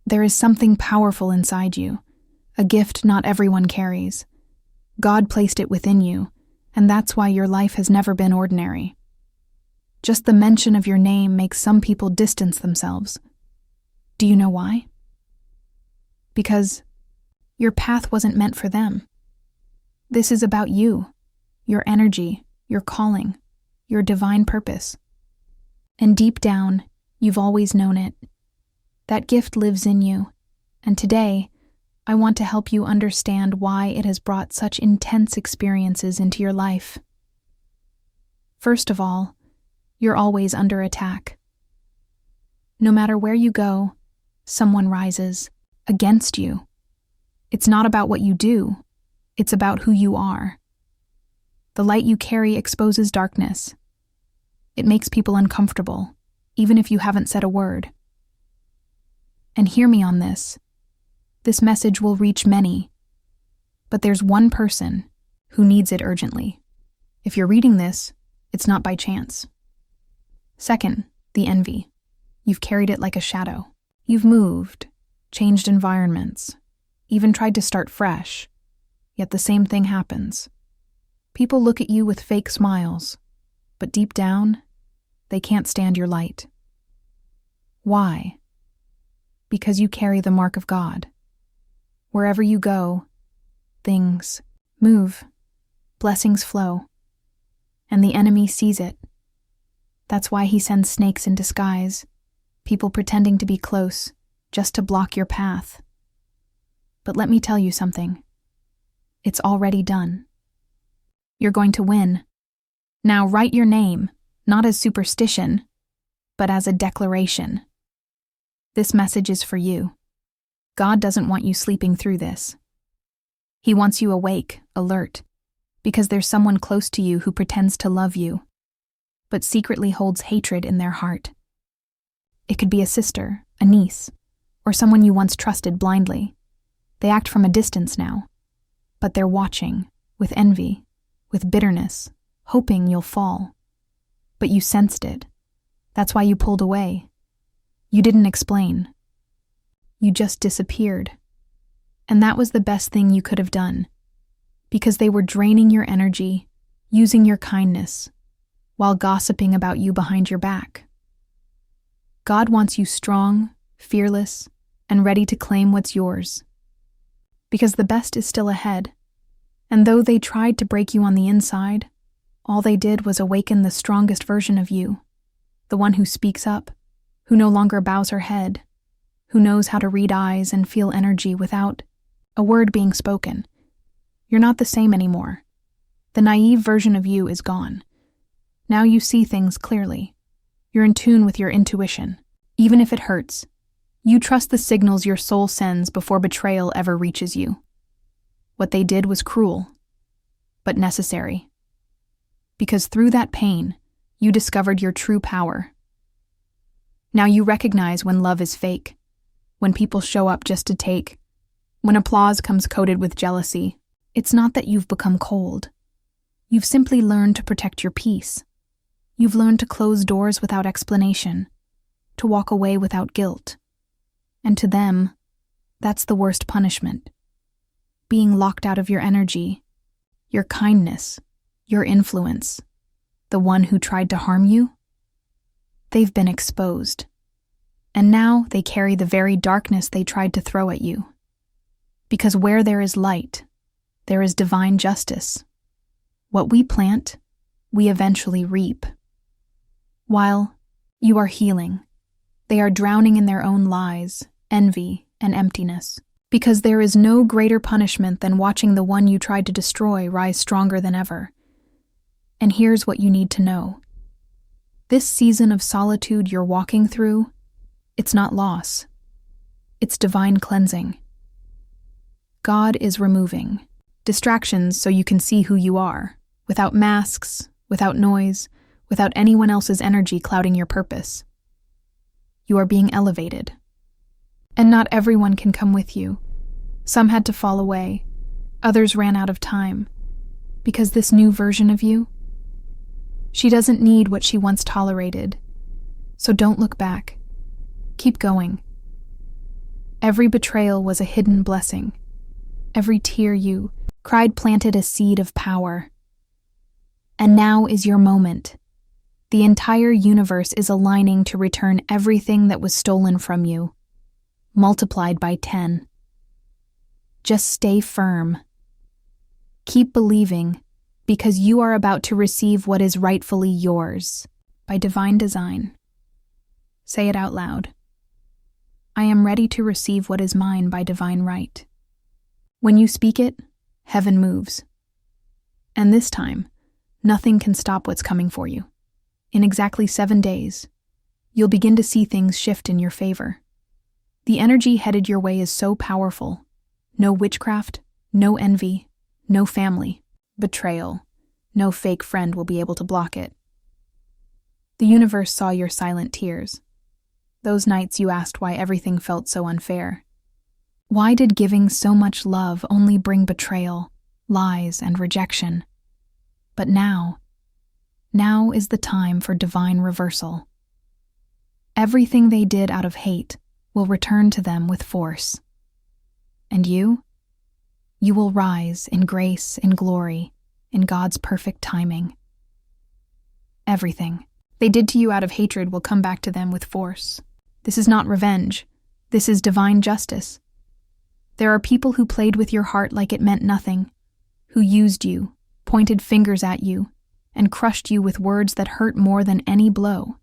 There is something powerful inside you, a gift not everyone carries. God placed it within you, and that's why your life has never been ordinary. Just the mention of your name makes some people distance themselves. Do you know why? Because your path wasn't meant for them. This is about you, your energy, your calling, your divine purpose. And deep down, you've always known it. That gift lives in you, and today, I want to help you understand why it has brought such intense experiences into your life. First of all, you're always under attack. No matter where you go, someone rises against you. It's not about what you do, it's about who you are. The light you carry exposes darkness. It makes people uncomfortable, even if you haven't said a word. And hear me on this. This message will reach many, but there's one person who needs it urgently. If you're reading this, it's not by chance. Second, the envy. You've carried it like a shadow. You've moved, changed environments, even tried to start fresh, yet the same thing happens. People look at you with fake smiles, but deep down, they can't stand your light. Why? Because you carry the mark of God. Wherever you go, things move, blessings flow, and the enemy sees it. That's why he sends snakes in disguise, people pretending to be close, just to block your path. But let me tell you something. It's already done. You're going to win. Now write your name, not as superstition, but as a declaration. This message is for you. God doesn't want you sleeping through this. He wants you awake, alert, because there's someone close to you who pretends to love you, but secretly holds hatred in their heart. It could be a sister, a niece, or someone you once trusted blindly. They act from a distance now, but they're watching, with envy, with bitterness, hoping you'll fall. But you sensed it. That's why you pulled away. You didn't explain. You just disappeared. And that was the best thing you could have done, because they were draining your energy, using your kindness, while gossiping about you behind your back. God wants you strong, fearless, and ready to claim what's yours. Because the best is still ahead, and though they tried to break you on the inside, all they did was awaken the strongest version of you, the one who speaks up, who no longer bows her head, who knows how to read eyes and feel energy without a word being spoken. You're not the same anymore. The naive version of you is gone. Now you see things clearly. You're in tune with your intuition, even if it hurts. You trust the signals your soul sends before betrayal ever reaches you. What they did was cruel, but necessary. Because through that pain, you discovered your true power. Now you recognize when love is fake, when people show up just to take, when applause comes coated with jealousy. It's not that you've become cold. You've simply learned to protect your peace. You've learned to close doors without explanation, to walk away without guilt. And to them, that's the worst punishment. Being locked out of your energy, your kindness, your influence, the one who tried to harm you. They've been exposed. And now they carry the very darkness they tried to throw at you. Because where there is light, there is divine justice. What we plant, we eventually reap. While you are healing, they are drowning in their own lies, envy, and emptiness. Because there is no greater punishment than watching the one you tried to destroy rise stronger than ever. And here's what you need to know. This season of solitude you're walking through, it's not loss. It's divine cleansing. God is removing distractions so you can see who you are, without masks, without noise, without anyone else's energy clouding your purpose. You are being elevated. And not everyone can come with you. Some had to fall away. Others ran out of time. Because this new version of you, she doesn't need what she once tolerated. So don't look back. Keep going. Every betrayal was a hidden blessing. Every tear you cried planted a seed of power. And now is your moment. The entire universe is aligning to return everything that was stolen from you, multiplied by 10. Just stay firm. Keep believing, because you are about to receive what is rightfully yours by divine design. Say it out loud. I am ready to receive what is mine by divine right. When you speak it, heaven moves. And this time, nothing can stop what's coming for you. In exactly 7 days, you'll begin to see things shift in your favor. The energy headed your way is so powerful. No witchcraft, no envy, no family, betrayal. No fake friend will be able to block it. The universe saw your silent tears. Those nights you asked why everything felt so unfair. Why did giving so much love only bring betrayal, lies, and rejection? But now is the time for divine reversal. Everything they did out of hate will return to them with force. And you will rise in grace, in glory, in God's perfect timing. Everything they did to you out of hatred will come back to them with force. This is not revenge. This is divine justice. There are people who played with your heart like it meant nothing, who used you, pointed fingers at you, and crushed you with words that hurt more than any blow.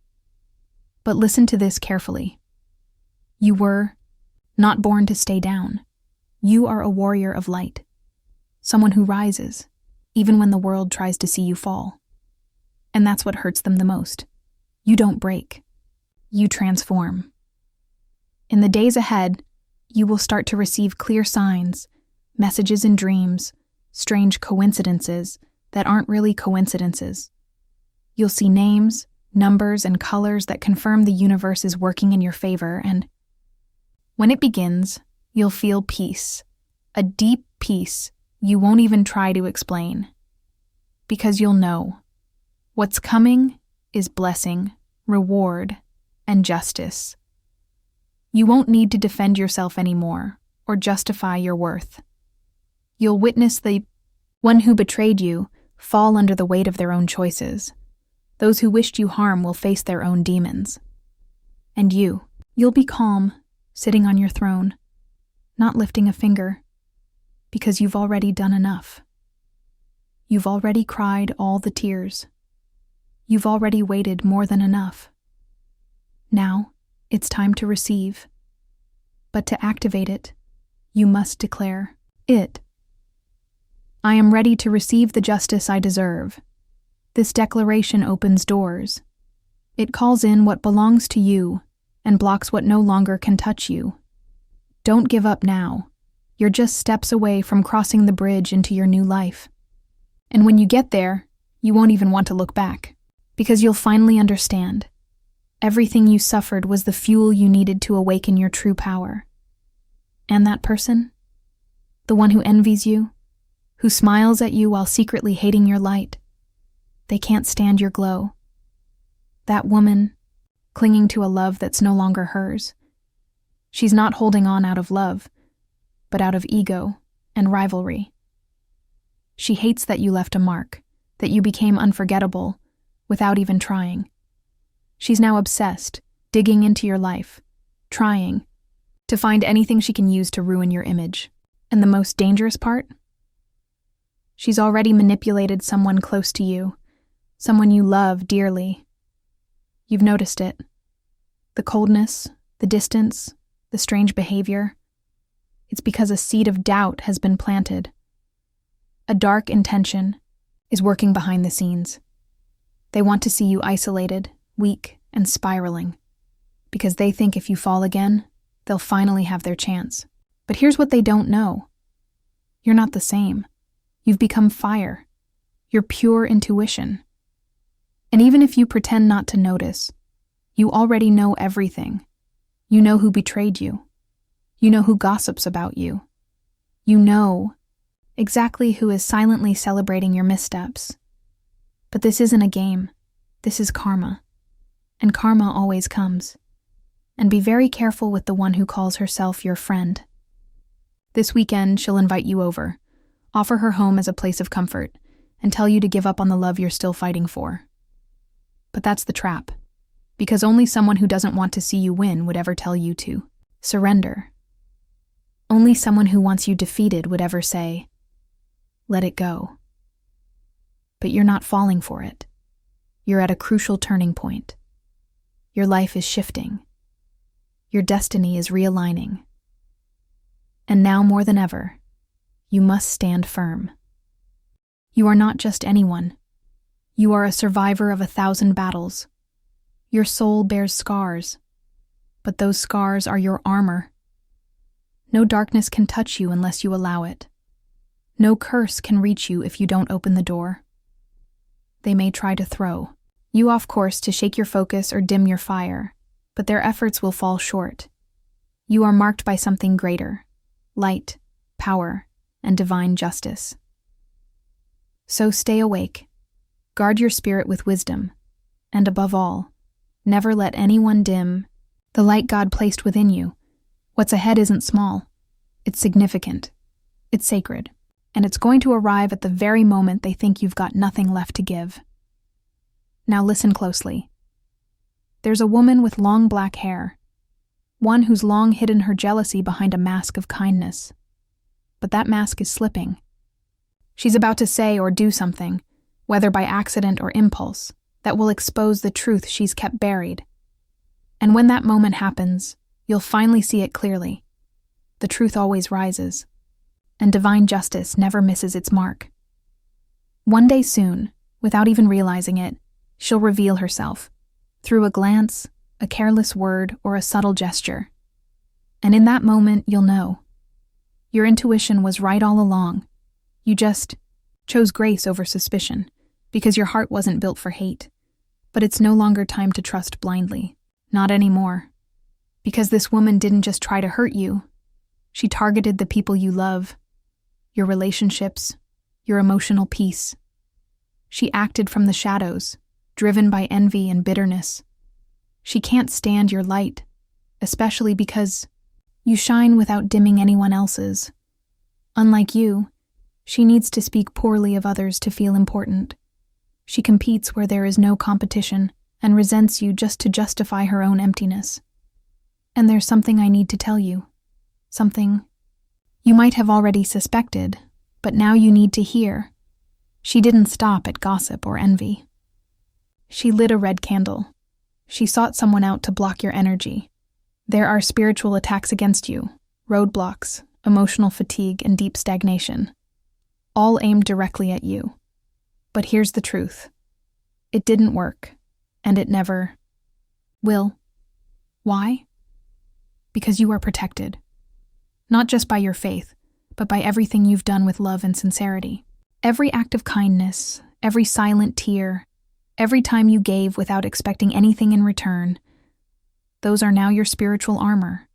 But listen to this carefully. You were not born to stay down. You are a warrior of light, someone who rises, even when the world tries to see you fall. And that's what hurts them the most. You don't break. You transform. In the days ahead, you will start to receive clear signs, messages in dreams, strange coincidences that aren't really coincidences. You'll see names, numbers, and colors that confirm the universe is working in your favor, and when it begins, you'll feel peace, a deep peace you won't even try to explain. Because you'll know what's coming is blessing, reward, and justice. You won't need to defend yourself anymore or justify your worth. You'll witness the one who betrayed you fall under the weight of their own choices. Those who wished you harm will face their own demons. And you'll be calm, sitting on your throne, not lifting a finger, because you've already done enough. You've already cried all the tears. You've already waited more than enough. Now, it's time to receive. But to activate it, you must declare it. I am ready to receive the justice I deserve. This declaration opens doors. It calls in what belongs to you and blocks what no longer can touch you. Don't give up now. You're just steps away from crossing the bridge into your new life. And when you get there, you won't even want to look back, because you'll finally understand. Everything you suffered was the fuel you needed to awaken your true power. And that person? The one who envies you, who smiles at you while secretly hating your light. They can't stand your glow. That woman, clinging to a love that's no longer hers. She's not holding on out of love, but out of ego and rivalry. She hates that you left a mark, that you became unforgettable without even trying. She's now obsessed, digging into your life, trying to find anything she can use to ruin your image. And the most dangerous part? She's already manipulated someone close to you, someone you love dearly. You've noticed it. The coldness, the distance, the strange behavior. It's because a seed of doubt has been planted. A dark intention is working behind the scenes. They want to see you isolated, weak, and spiraling, because they think if you fall again, they'll finally have their chance. But here's what they don't know. You're not the same. You've become fire. You're pure intuition. And even if you pretend not to notice, you already know everything. You know who betrayed you. You know who gossips about you. You know exactly who is silently celebrating your missteps. But this isn't a game. This is karma. And karma always comes. And be very careful with the one who calls herself your friend. This weekend, she'll invite you over, offer her home as a place of comfort, and tell you to give up on the love you're still fighting for. But that's the trap, because only someone who doesn't want to see you win would ever tell you to surrender. Only someone who wants you defeated would ever say, let it go. But you're not falling for it. You're at a crucial turning point. Your life is shifting. Your destiny is realigning. And now more than ever, you must stand firm. You are not just anyone. You are a survivor of 1,000 battles. Your soul bears scars, but those scars are your armor. No darkness can touch you unless you allow it. No curse can reach you if you don't open the door. They may try to throw you off course to shake your focus or dim your fire, but their efforts will fall short. You are marked by something greater: light, power, and divine justice. So stay awake, guard your spirit with wisdom, and above all, never let anyone dim the light God placed within you. What's ahead isn't small, it's significant, it's sacred, and it's going to arrive at the very moment they think you've got nothing left to give. Now listen closely. There's a woman with long black hair, one who's long hidden her jealousy behind a mask of kindness. But that mask is slipping. She's about to say or do something, whether by accident or impulse, that will expose the truth she's kept buried. And when that moment happens, you'll finally see it clearly. The truth always rises, and divine justice never misses its mark. One day soon, without even realizing it, she'll reveal herself, through a glance, a careless word, or a subtle gesture. And in that moment, you'll know. Your intuition was right all along. You just chose grace over suspicion, because your heart wasn't built for hate. But it's no longer time to trust blindly. Not anymore. Because this woman didn't just try to hurt you. She targeted the people you love, your relationships, your emotional peace. She acted from the shadows, driven by envy and bitterness. She can't stand your light, especially because you shine without dimming anyone else's. Unlike you, she needs to speak poorly of others to feel important. She competes where there is no competition and resents you just to justify her own emptiness. And there's something I need to tell you. Something you might have already suspected, but now you need to hear. She didn't stop at gossip or envy. She lit a red candle. She sought someone out to block your energy. There are spiritual attacks against you, roadblocks, emotional fatigue, and deep stagnation, all aimed directly at you. But here's the truth. It didn't work, and it never will. Why? Because you are protected. Not just by your faith, but by everything you've done with love and sincerity. Every act of kindness, every silent tear, every time you gave without expecting anything in return, those are now your spiritual armor.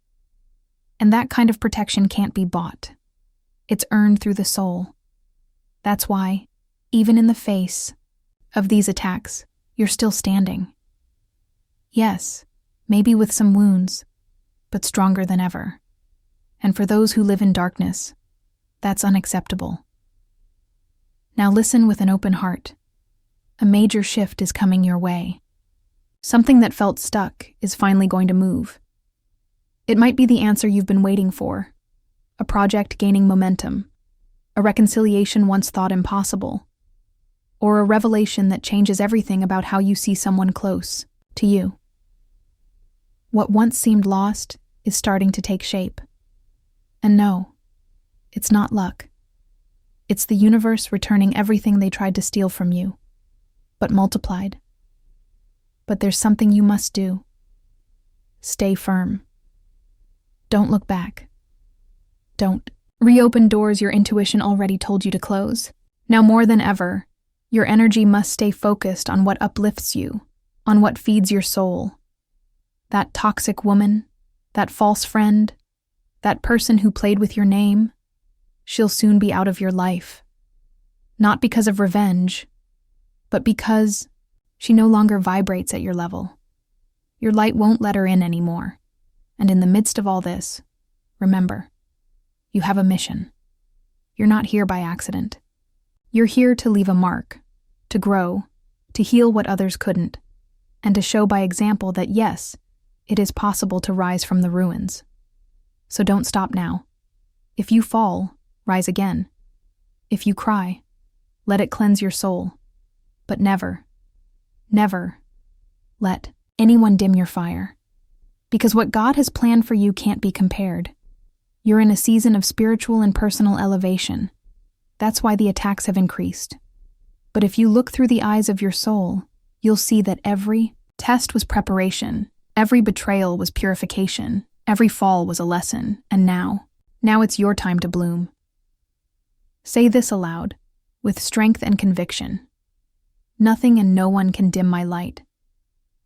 And that kind of protection can't be bought. It's earned through the soul. That's why, even in the face of these attacks, you're still standing. Yes, maybe with some wounds, but stronger than ever. And for those who live in darkness, that's unacceptable. Now listen with an open heart. A major shift is coming your way. Something that felt stuck is finally going to move. It might be the answer you've been waiting for, a project gaining momentum, a reconciliation once thought impossible, or a revelation that changes everything about how you see someone close to you. What once seemed lost is starting to take shape. And no, it's not luck. It's the universe returning everything they tried to steal from you, but multiplied. But there's something you must do. Stay firm. Don't look back. Don't reopen doors your intuition already told you to close. Now more than ever, your energy must stay focused on what uplifts you, on what feeds your soul. That toxic woman, that false friend, that person who played with your name, she'll soon be out of your life. Not because of revenge, but because she no longer vibrates at your level. Your light won't let her in anymore, And in the midst of all this, remember, you have a mission. You're not here by accident. You're here to leave a mark, to grow, to heal what others couldn't, and to show by example that yes, it is possible to rise from the ruins. So don't stop now. If you fall, rise again. If you cry, let it cleanse your soul. But never, never let anyone dim your fire. Because what God has planned for you can't be compared. You're in a season of spiritual and personal elevation. That's why the attacks have increased. But if you look through the eyes of your soul, you'll see that every test was preparation, every betrayal was purification, every fall was a lesson, and now it's your time to bloom. Say this aloud, with strength and conviction. Nothing and no one can dim my light,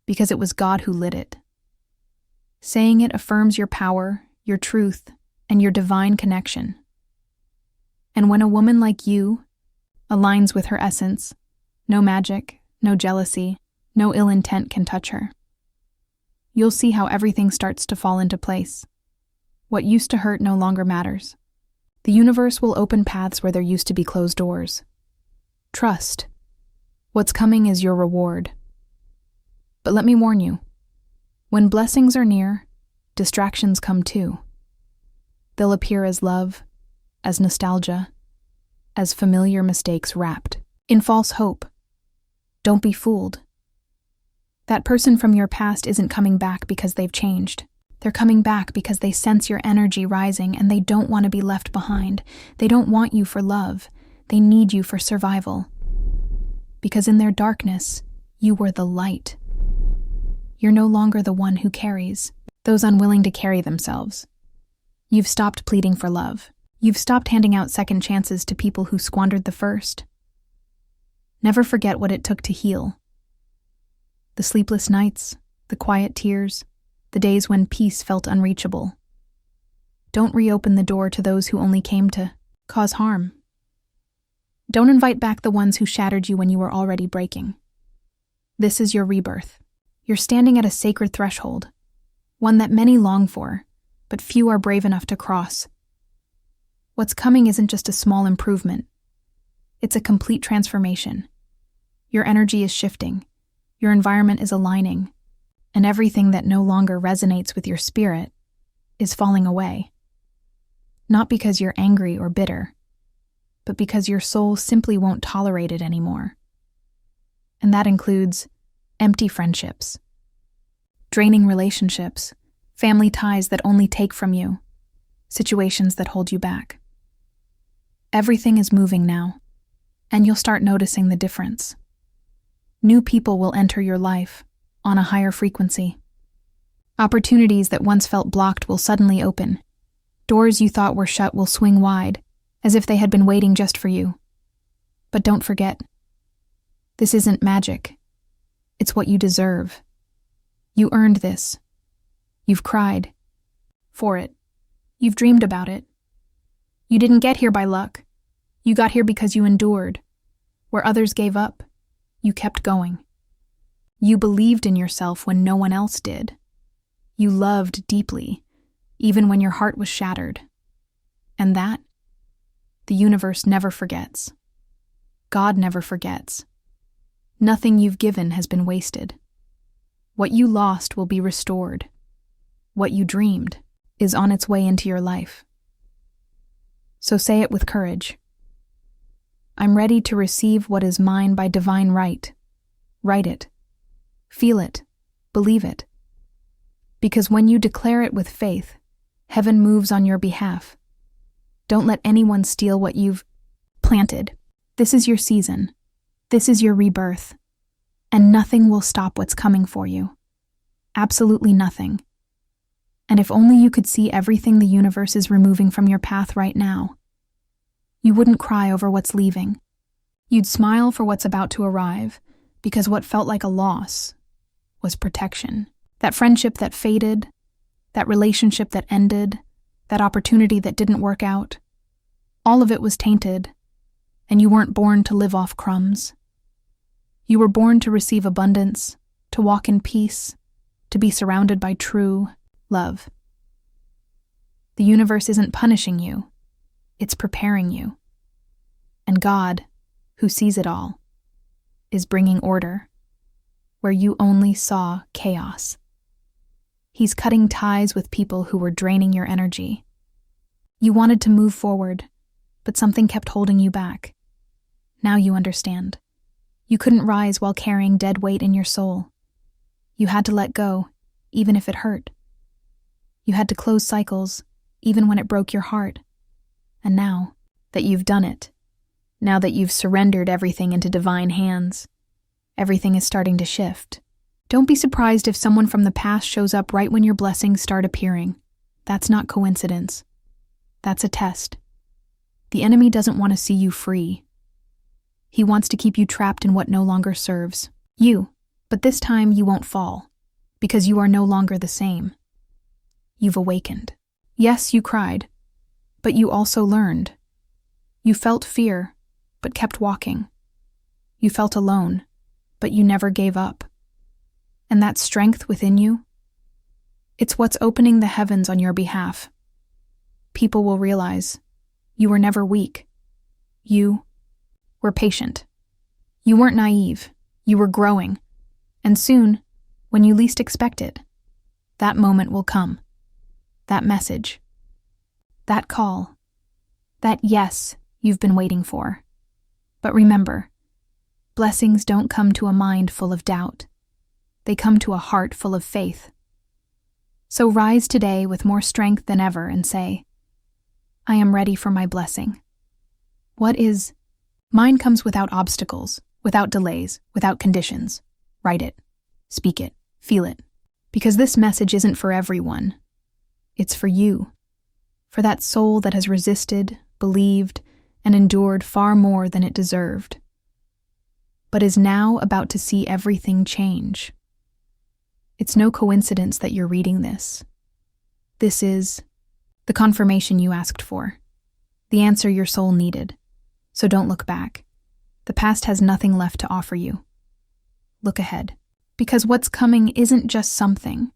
because it was God who lit it. Saying it affirms your power, your truth, and your divine connection. And when a woman like you aligns with her essence, no magic, no jealousy, no ill intent can touch her. You'll see how everything starts to fall into place. What used to hurt no longer matters. The universe will open paths where there used to be closed doors. Trust. What's coming is your reward. But let me warn you, when blessings are near, distractions come too. They'll appear as love, as nostalgia, as familiar mistakes wrapped in false hope. Don't be fooled. That person from your past isn't coming back because they've changed. They're coming back because they sense your energy rising and they don't want to be left behind. They don't want you for love. They need you for survival. Because in their darkness, you were the light. You're no longer the one who carries those unwilling to carry themselves. You've stopped pleading for love. You've stopped handing out second chances to people who squandered the first. Never forget what it took to heal. The sleepless nights, the quiet tears, the days when peace felt unreachable. Don't reopen the door to those who only came to cause harm. Don't invite back the ones who shattered you when you were already breaking. This is your rebirth. You're standing at a sacred threshold, one that many long for, but few are brave enough to cross. What's coming isn't just a small improvement. It's a complete transformation. Your energy is shifting. Your environment is aligning. And everything that no longer resonates with your spirit is falling away. Not because you're angry or bitter, but because your soul simply won't tolerate it anymore. And that includes empty friendships, draining relationships, family ties that only take from you, situations that hold you back. Everything is moving now, and you'll start noticing the difference. New people will enter your life on a higher frequency. Opportunities that once felt blocked will suddenly open. Doors you thought were shut will swing wide, as if they had been waiting just for you. But don't forget, this isn't magic. It's what you deserve. You earned this. You've cried for it. You've dreamed about it. You didn't get here by luck. You got here because you endured. Where others gave up, you kept going. You believed in yourself when no one else did. You loved deeply, even when your heart was shattered. And that, the universe never forgets. God never forgets. Nothing you've given has been wasted. What you lost will be restored. What you dreamed is on its way into your life. So say it with courage. I'm ready to receive what is mine by divine right. Write it. Feel it. Believe it. Because when you declare it with faith, heaven moves on your behalf. Don't let anyone steal what you've planted. This is your season. This is your rebirth. And nothing will stop what's coming for you. Absolutely nothing. And if only you could see everything the universe is removing from your path right now. You wouldn't cry over what's leaving. You'd smile for what's about to arrive, because what felt like a loss was protection. That friendship that faded, that relationship that ended, that opportunity that didn't work out, all of it was tainted, and you weren't born to live off crumbs. You were born to receive abundance, to walk in peace, to be surrounded by true love. The universe isn't punishing you, it's preparing you. And God, who sees it all, is bringing order where you only saw chaos. He's cutting ties with people who were draining your energy. You wanted to move forward, but something kept holding you back. Now you understand. You couldn't rise while carrying dead weight in your soul. You had to let go, even if it hurt. You had to close cycles, even when it broke your heart. And now that you've done it, now that you've surrendered everything into divine hands, everything is starting to shift. Don't be surprised if someone from the past shows up right when your blessings start appearing. That's not coincidence. That's a test. The enemy doesn't want to see you free. He wants to keep you trapped in what no longer serves you. But this time you won't fall, because you are no longer the same. You've awakened. Yes, you cried, but you also learned. You felt fear, but kept walking. You felt alone, but you never gave up. And that strength within you, it's what's opening the heavens on your behalf. People will realize you were never weak. You were patient. You weren't naive. You were growing. And soon, when you least expect it, that moment will come. That message. That call. That yes you've been waiting for. But remember, blessings don't come to a mind full of doubt. They come to a heart full of faith. So rise today with more strength than ever and say, I am ready for my blessing. What is? Mine comes without obstacles, without delays, without conditions. Write it, speak it, feel it. Because this message isn't for everyone. It's for you. For that soul that has resisted, believed, and endured far more than it deserved, but is now about to see everything change. It's no coincidence that you're reading this. This is the confirmation you asked for, the answer your soul needed. So don't look back. The past has nothing left to offer you. Look ahead, because what's coming isn't just something.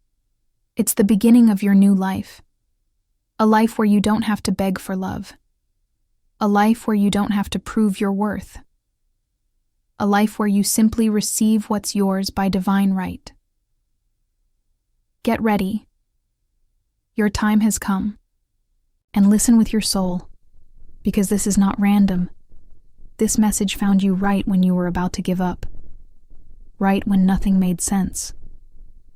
It's the beginning of your new life. A life where you don't have to beg for love. A life where you don't have to prove your worth. A life where you simply receive what's yours by divine right. Get ready. Your time has come. And listen with your soul, because this is not random. This message found you right when you were about to give up. Right when nothing made sense.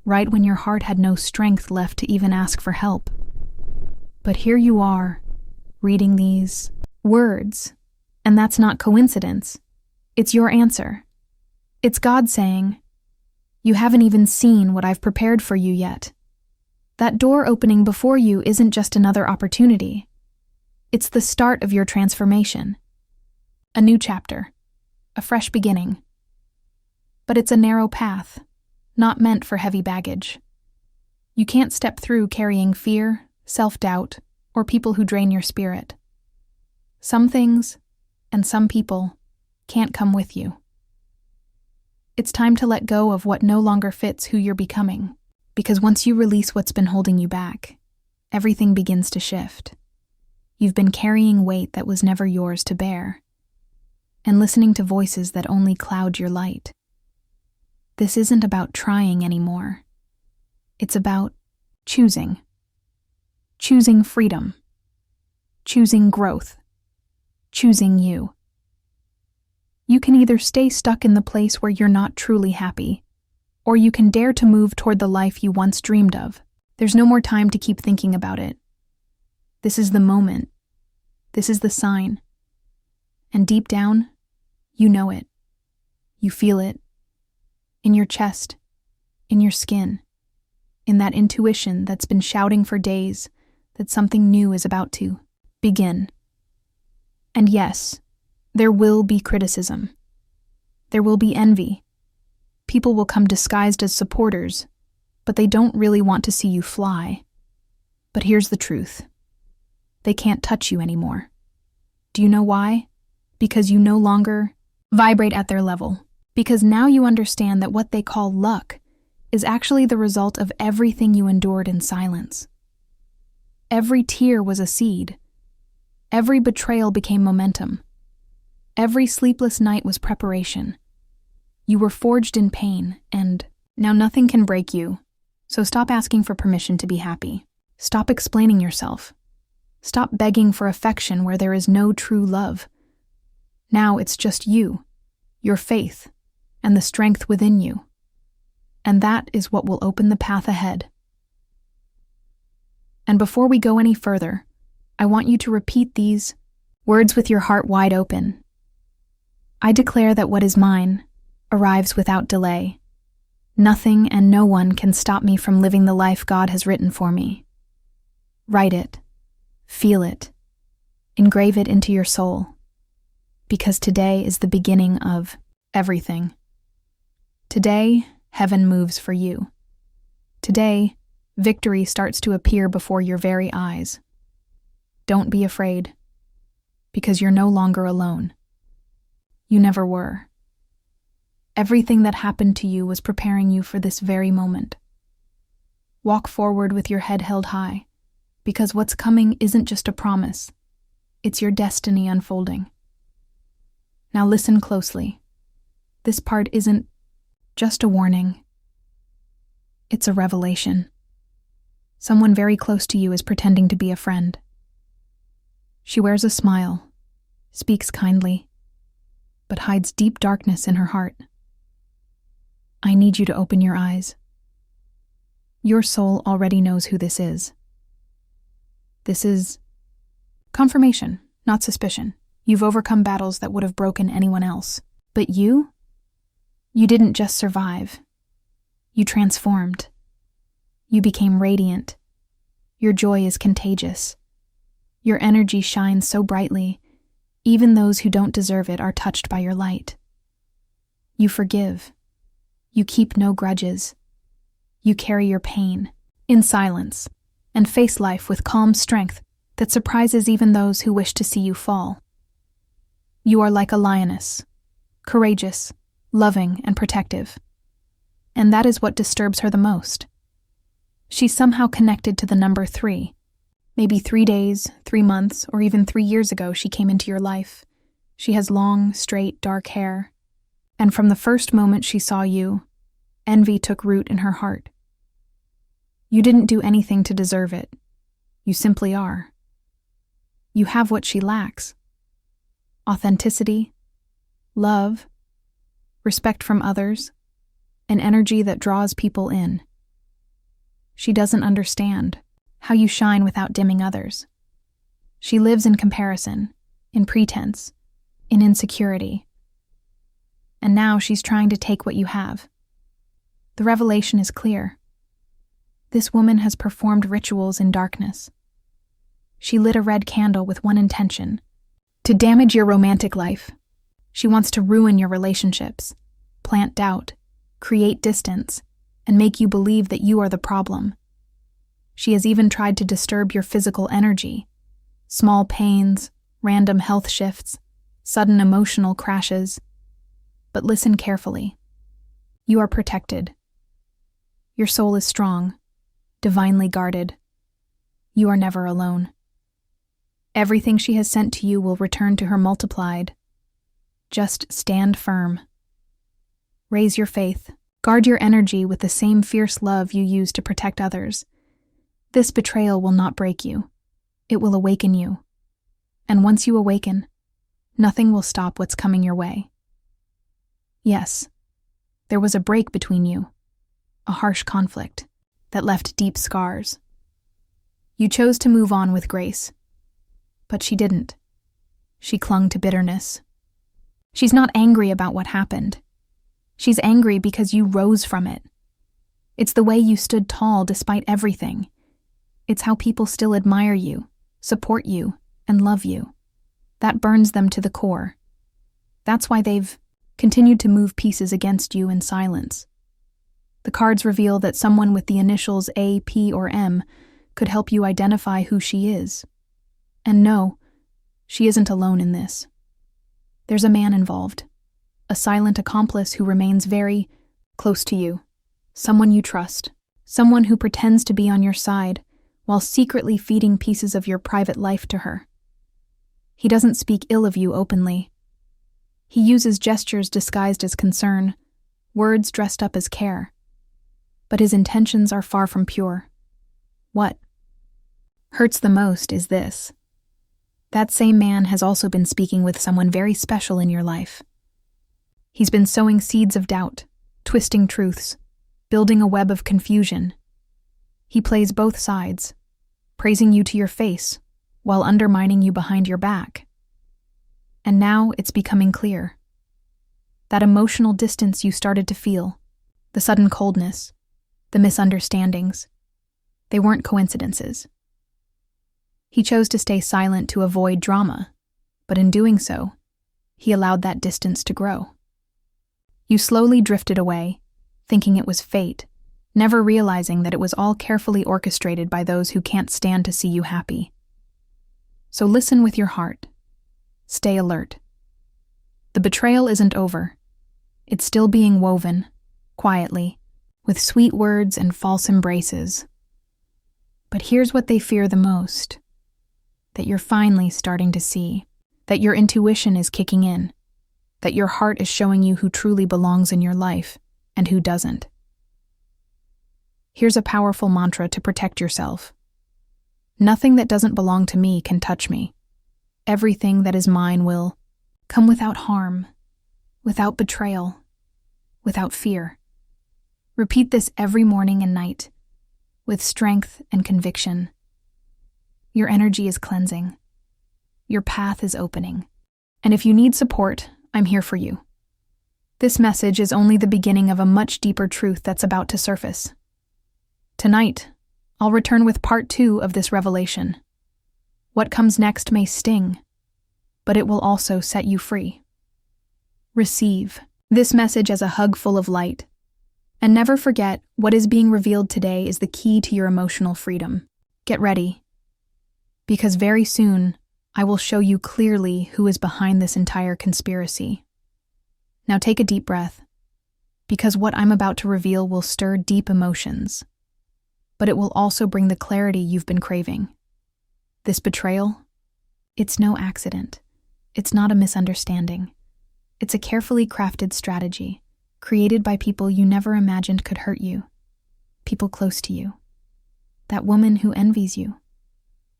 Right when your heart had no strength left to even ask for help. But here you are, reading these words, and that's not coincidence. It's your answer. It's God saying, you haven't even seen what I've prepared for you yet. That door opening before you isn't just another opportunity. It's the start of your transformation. A new chapter, a fresh beginning. But it's a narrow path, not meant for heavy baggage. You can't step through carrying fear, self-doubt, or people who drain your spirit. Some things, and some people, can't come with you. It's time to let go of what no longer fits who you're becoming, because once you release what's been holding you back, everything begins to shift. You've been carrying weight that was never yours to bear, and listening to voices that only cloud your light. This isn't about trying anymore. It's about choosing. Choosing freedom. Choosing growth. Choosing you. You can either stay stuck in the place where you're not truly happy, or you can dare to move toward the life you once dreamed of. There's no more time to keep thinking about it. This is the moment. This is the sign. And deep down, you know it. You feel it. In your chest, in your skin, in that intuition that's been shouting for days that something new is about to begin. And yes, there will be criticism. There will be envy. People will come disguised as supporters, but they don't really want to see you fly. But here's the truth. They can't touch you anymore. Do you know why? Because you no longer vibrate at their level. Because now you understand that what they call luck is actually the result of everything you endured in silence. Every tear was a seed. Every betrayal became momentum. Every sleepless night was preparation. You were forged in pain, and now nothing can break you. So stop asking for permission to be happy. Stop explaining yourself. Stop begging for affection where there is no true love. Now it's just you, your faith, and the strength within you. And that is what will open the path ahead. And before we go any further, I want you to repeat these words with your heart wide open. I declare that what is mine arrives without delay. Nothing and no one can stop me from living the life God has written for me. Write it, feel it, engrave it into your soul, because today is the beginning of everything. Today, heaven moves for you. Today, victory starts to appear before your very eyes. Don't be afraid, because you're no longer alone. You never were. Everything that happened to you was preparing you for this very moment. Walk forward with your head held high, because what's coming isn't just a promise, it's your destiny unfolding. Now listen closely. This part isn't just a warning. It's a revelation. Someone very close to you is pretending to be a friend. She wears a smile, speaks kindly, but hides deep darkness in her heart. I need you to open your eyes. Your soul already knows who this is. This is confirmation, not suspicion. You've overcome battles that would have broken anyone else. But you didn't just survive. You transformed. You became radiant. Your joy is contagious. Your energy shines so brightly, even those who don't deserve it are touched by your light. You forgive. You keep no grudges. You carry your pain in silence and face life with calm strength that surprises even those who wish to see you fall. You are like a lioness, courageous, loving, and protective. And that is what disturbs her the most. She's somehow connected to the number 3. Maybe 3 days, 3 months, or even 3 years ago she came into your life. She has long, straight, dark hair. And from the first moment she saw you, envy took root in her heart. You didn't do anything to deserve it. You simply are. You have what she lacks. Authenticity, love, respect from others, an energy that draws people in. She doesn't understand how you shine without dimming others. She lives in comparison, in pretense, in insecurity. And now she's trying to take what you have. The revelation is clear. This woman has performed rituals in darkness. She lit a red candle with one intention: to damage your romantic life. She wants to ruin your relationships, plant doubt, create distance, and make you believe that you are the problem. She has even tried to disturb your physical energy. Small pains, random health shifts, sudden emotional crashes. But listen carefully. You are protected. Your soul is strong, divinely guarded. You are never alone. Everything she has sent to you will return to her multiplied. Just stand firm. Raise your faith. Guard your energy with the same fierce love you use to protect others. This betrayal will not break you. It will awaken you. And once you awaken, nothing will stop what's coming your way. Yes, there was a break between you, a harsh conflict that left deep scars. You chose to move on with grace, but she didn't. She clung to bitterness. She's not angry about what happened. She's angry because you rose from it. It's the way you stood tall despite everything. It's how people still admire you, support you, and love you. That burns them to the core. That's why they've continued to move pieces against you in silence. The cards reveal that someone with the initials A, P, or M could help you identify who she is. And no, she isn't alone in this. There's a man involved, a silent accomplice who remains very close to you, someone you trust, someone who pretends to be on your side while secretly feeding pieces of your private life to her. He doesn't speak ill of you openly. He uses gestures disguised as concern, words dressed up as care. But his intentions are far from pure. What hurts the most is this. That same man has also been speaking with someone very special in your life. He's been sowing seeds of doubt, twisting truths, building a web of confusion. He plays both sides, praising you to your face while undermining you behind your back. And now it's becoming clear. That emotional distance you started to feel, the sudden coldness, the misunderstandings, they weren't coincidences. He chose to stay silent to avoid drama, but in doing so, he allowed that distance to grow. You slowly drifted away, thinking it was fate, never realizing that it was all carefully orchestrated by those who can't stand to see you happy. So listen with your heart. Stay alert. The betrayal isn't over. It's still being woven, quietly, with sweet words and false embraces. But here's what they fear the most. That you're finally starting to see. That your intuition is kicking in. That your heart is showing you who truly belongs in your life and who doesn't. Here's a powerful mantra to protect yourself. Nothing that doesn't belong to me can touch me. Everything that is mine will come without harm, without betrayal, without fear. Repeat this every morning and night, with strength and conviction. Your energy is cleansing. Your path is opening. And if you need support, I'm here for you. This message is only the beginning of a much deeper truth that's about to surface. Tonight, I'll return with part 2 of this revelation. What comes next may sting, but it will also set you free. Receive this message as a hug full of light. And never forget, what is being revealed today is the key to your emotional freedom. Get ready, because very soon, I will show you clearly who is behind this entire conspiracy. Now take a deep breath, because what I'm about to reveal will stir deep emotions, but it will also bring the clarity you've been craving. This betrayal, it's no accident. It's not a misunderstanding. It's a carefully crafted strategy, created by people you never imagined could hurt you. People close to you. That woman who envies you.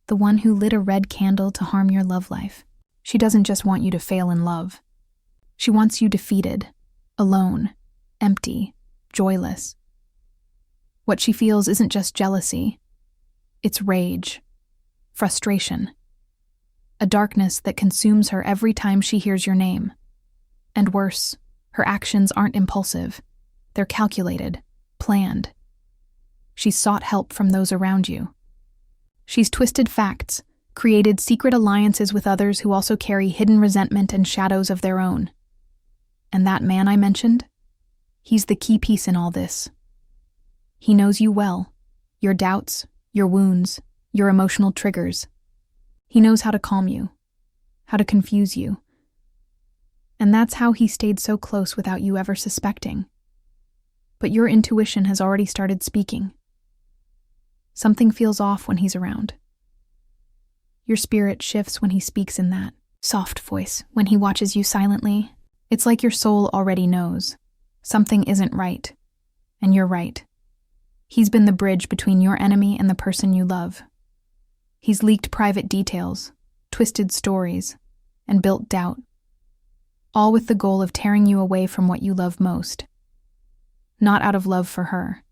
The one who lit a red candle to harm your love life. She doesn't just want you to fail in love. She wants you defeated, alone, empty, joyless. What she feels isn't just jealousy. It's rage, frustration, a darkness that consumes her every time she hears your name. And worse, her actions aren't impulsive. They're calculated, planned. She's sought help from those around you. She's twisted facts, created secret alliances with others who also carry hidden resentment and shadows of their own. And that man I mentioned? He's the key piece in all this. He knows you well, your doubts, your wounds, your emotional triggers. He knows how to calm you, how to confuse you. And that's how he stayed so close without you ever suspecting. But your intuition has already started speaking. Something feels off when he's around. Your spirit shifts when he speaks in that soft voice, when he watches you silently. It's like your soul already knows. Something isn't right. And you're right. He's been the bridge between your enemy and the person you love. He's leaked private details, twisted stories, and built doubt. All with the goal of tearing you away from what you love most. Not out of love for her.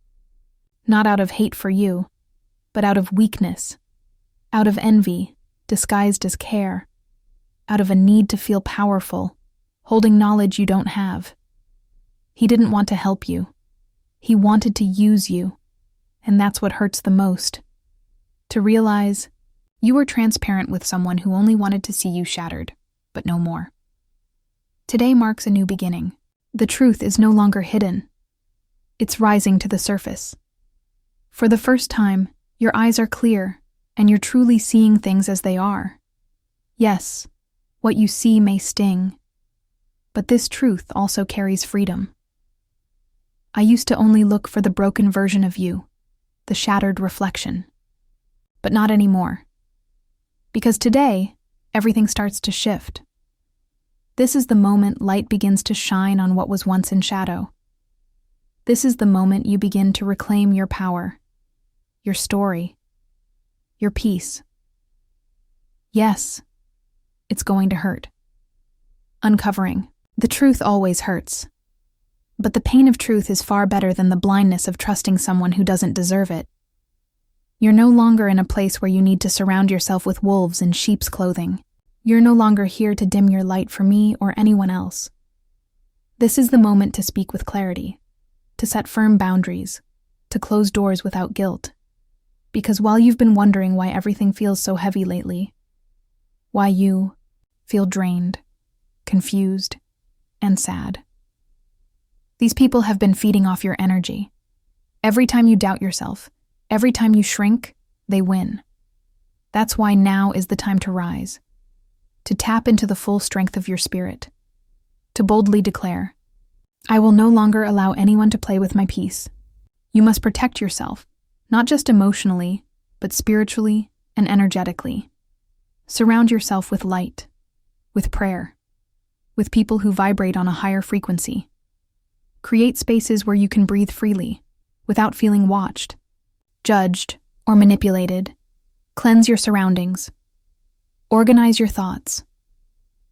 Not out of hate for you, but out of weakness. Out of envy, disguised as care. Out of a need to feel powerful, holding knowledge you don't have. He didn't want to help you. He wanted to use you. And that's what hurts the most. To realize you were transparent with someone who only wanted to see you shattered, but no more. Today marks a new beginning. The truth is no longer hidden. It's rising to the surface. For the first time, your eyes are clear, and you're truly seeing things as they are. Yes, what you see may sting, but this truth also carries freedom. I used to only look for the broken version of you, the shattered reflection. but not anymore. Because today, everything starts to shift. This is the moment light begins to shine on what was once in shadow. This is the moment you begin to reclaim your power, your story, your peace. Yes, it's going to hurt. Uncovering. The truth always hurts. But the pain of truth is far better than the blindness of trusting someone who doesn't deserve it. You're no longer in a place where you need to surround yourself with wolves in sheep's clothing. You're no longer here to dim your light for me or anyone else. This is the moment to speak with clarity, to set firm boundaries, to close doors without guilt. Because while you've been wondering why everything feels so heavy lately, why you feel drained, confused, and sad, these people have been feeding off your energy. Every time you doubt yourself, every time you shrink, they win. That's why now is the time to rise, to tap into the full strength of your spirit, to boldly declare, I will no longer allow anyone to play with my peace. You must protect yourself, not just emotionally, but spiritually and energetically. Surround yourself with light, with prayer, with people who vibrate on a higher frequency. Create spaces where you can breathe freely, without feeling watched, judged, or manipulated. Cleanse your surroundings. Organize your thoughts.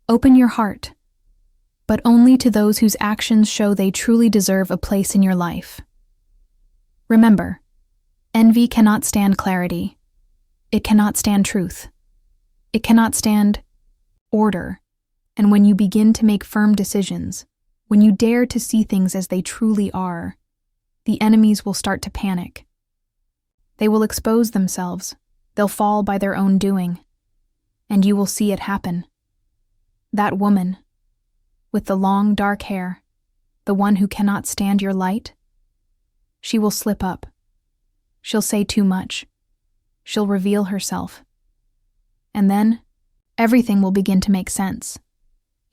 Open your heart, but only to those whose actions show they truly deserve a place in your life. Remember, envy cannot stand clarity. It cannot stand truth. It cannot stand order. And when you begin to make firm decisions, when you dare to see things as they truly are, the enemies will start to panic. They will expose themselves. They'll fall by their own doing. And you will see it happen. That woman, with the long dark hair, the one who cannot stand your light, she will slip up. She'll say too much. She'll reveal herself. And then, everything will begin to make sense.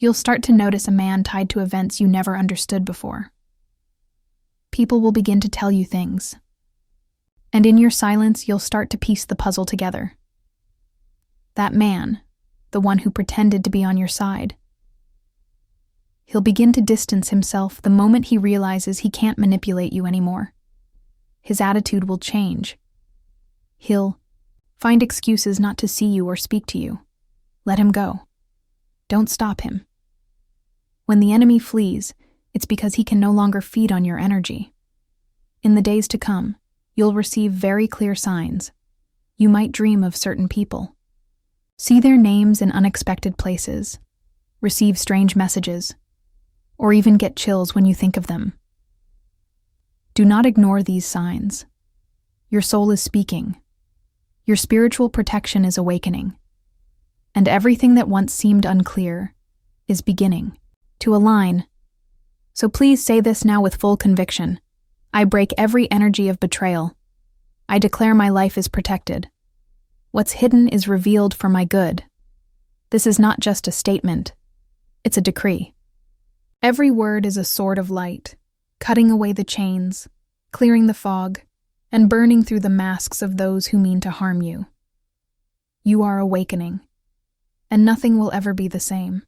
You'll start to notice a man tied to events you never understood before. People will begin to tell you things. And in your silence, you'll start to piece the puzzle together. That man, the one who pretended to be on your side, he'll begin to distance himself the moment he realizes he can't manipulate you anymore. His attitude will change. He'll find excuses not to see you or speak to you. Let him go. Don't stop him. When the enemy flees, it's because he can no longer feed on your energy. In the days to come, you'll receive very clear signs. You might dream of certain people. See their names in unexpected places, receive strange messages, or even get chills when you think of them. Do not ignore these signs. Your soul is speaking. Your spiritual protection is awakening. And everything that once seemed unclear is beginning to align. So please say this now with full conviction. I break every energy of betrayal. I declare my life is protected. What's hidden is revealed for my good. This is not just a statement. It's a decree. Every word is a sword of light, cutting away the chains, clearing the fog, and burning through the masks of those who mean to harm you. You are awakening, and nothing will ever be the same.